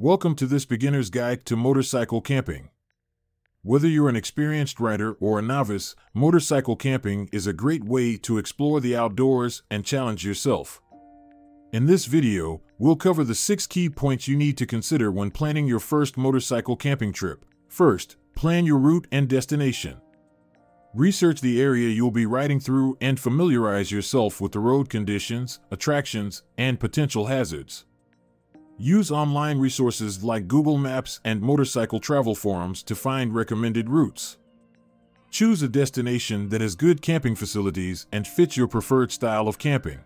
Welcome to this beginner's guide to motorcycle camping. Whether you're an experienced rider or a novice, motorcycle camping is a great way to explore the outdoors and challenge yourself. In this video, we'll cover the 6 key points you need to consider when planning your first motorcycle camping trip. First, plan your route and destination. Research the area you'll be riding through and familiarize yourself with the road conditions, attractions, and potential hazards. Use online resources like Google Maps and motorcycle travel forums to find recommended routes. Choose a destination that has good camping facilities and fits your preferred style of camping.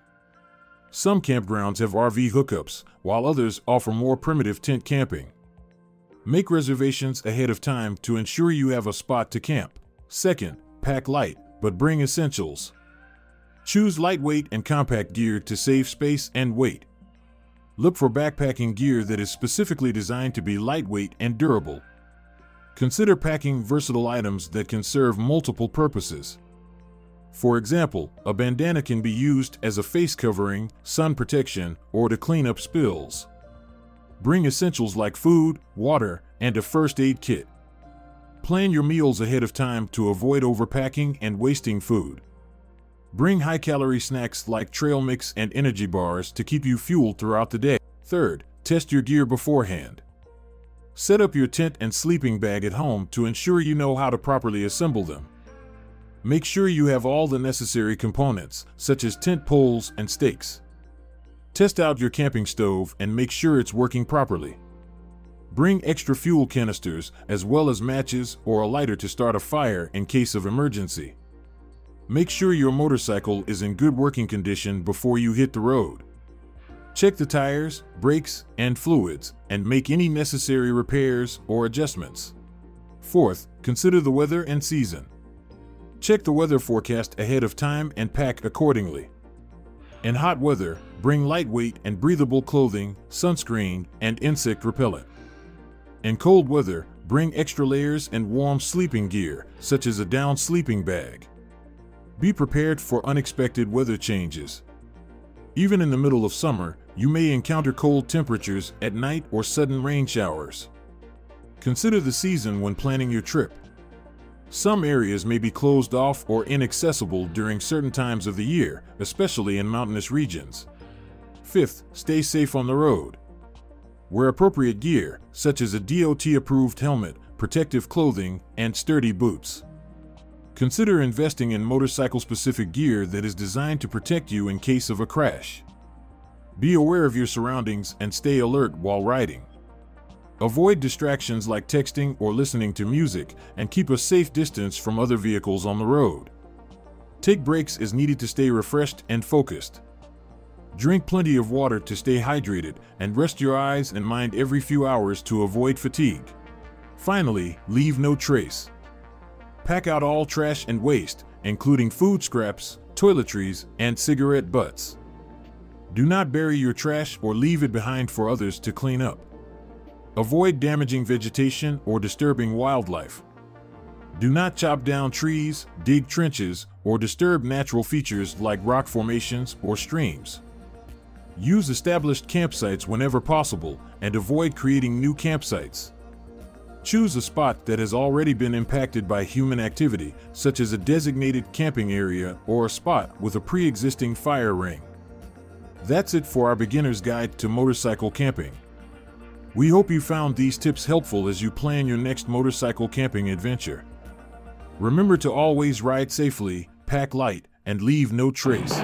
Some campgrounds have RV hookups, while others offer more primitive tent camping. Make reservations ahead of time to ensure you have a spot to camp. Second, pack light, but bring essentials. Choose lightweight and compact gear to save space and weight. Look for backpacking gear that is specifically designed to be lightweight and durable. Consider packing versatile items that can serve multiple purposes. For example, a bandana can be used as a face covering, sun protection, or to clean up spills. Bring essentials like food, water, and a first aid kit. Plan your meals ahead of time to avoid overpacking and wasting food. Bring high-calorie snacks like trail mix and energy bars to keep you fueled throughout the day. Third, test your gear beforehand. Set up your tent and sleeping bag at home to ensure you know how to properly assemble them. Make sure you have all the necessary components, such as tent poles and stakes. Test out your camping stove and make sure it's working properly. Bring extra fuel canisters as well as matches or a lighter to start a fire in case of emergency. Make sure your motorcycle is in good working condition before you hit the road. Check the tires, brakes, and fluids, and make any necessary repairs or adjustments. Fourth, consider the weather and season. Check the weather forecast ahead of time and pack accordingly. In hot weather, bring lightweight and breathable clothing, sunscreen, and insect repellent. In cold weather, bring extra layers and warm sleeping gear, such as a down sleeping bag. Be prepared for unexpected weather changes. Even in the middle of summer, you may encounter cold temperatures at night or sudden rain showers. Consider the season when planning your trip. Some areas may be closed off or inaccessible during certain times of the year, especially in mountainous regions. Fifth, stay safe on the road. Wear appropriate gear, such as a DOT-approved helmet, protective clothing, and sturdy boots. Consider investing in motorcycle-specific gear that is designed to protect you in case of a crash. Be aware of your surroundings and stay alert while riding. Avoid distractions like texting or listening to music, and keep a safe distance from other vehicles on the road. Take breaks as needed to stay refreshed and focused. Drink plenty of water to stay hydrated, and rest your eyes and mind every few hours to avoid fatigue. Finally, leave no trace. Pack out all trash and waste, including food scraps, toiletries, and cigarette butts. Do not bury your trash or leave it behind for others to clean up. Avoid damaging vegetation or disturbing wildlife. Do not chop down trees, dig trenches, or disturb natural features like rock formations or streams. Use established campsites whenever possible and avoid creating new campsites. Choose a spot that has already been impacted by human activity, such as a designated camping area or a spot with a pre-existing fire ring. That's it for our beginner's guide to motorcycle camping. We hope you found these tips helpful as you plan your next motorcycle camping adventure. Remember to always ride safely, pack light, and leave no trace.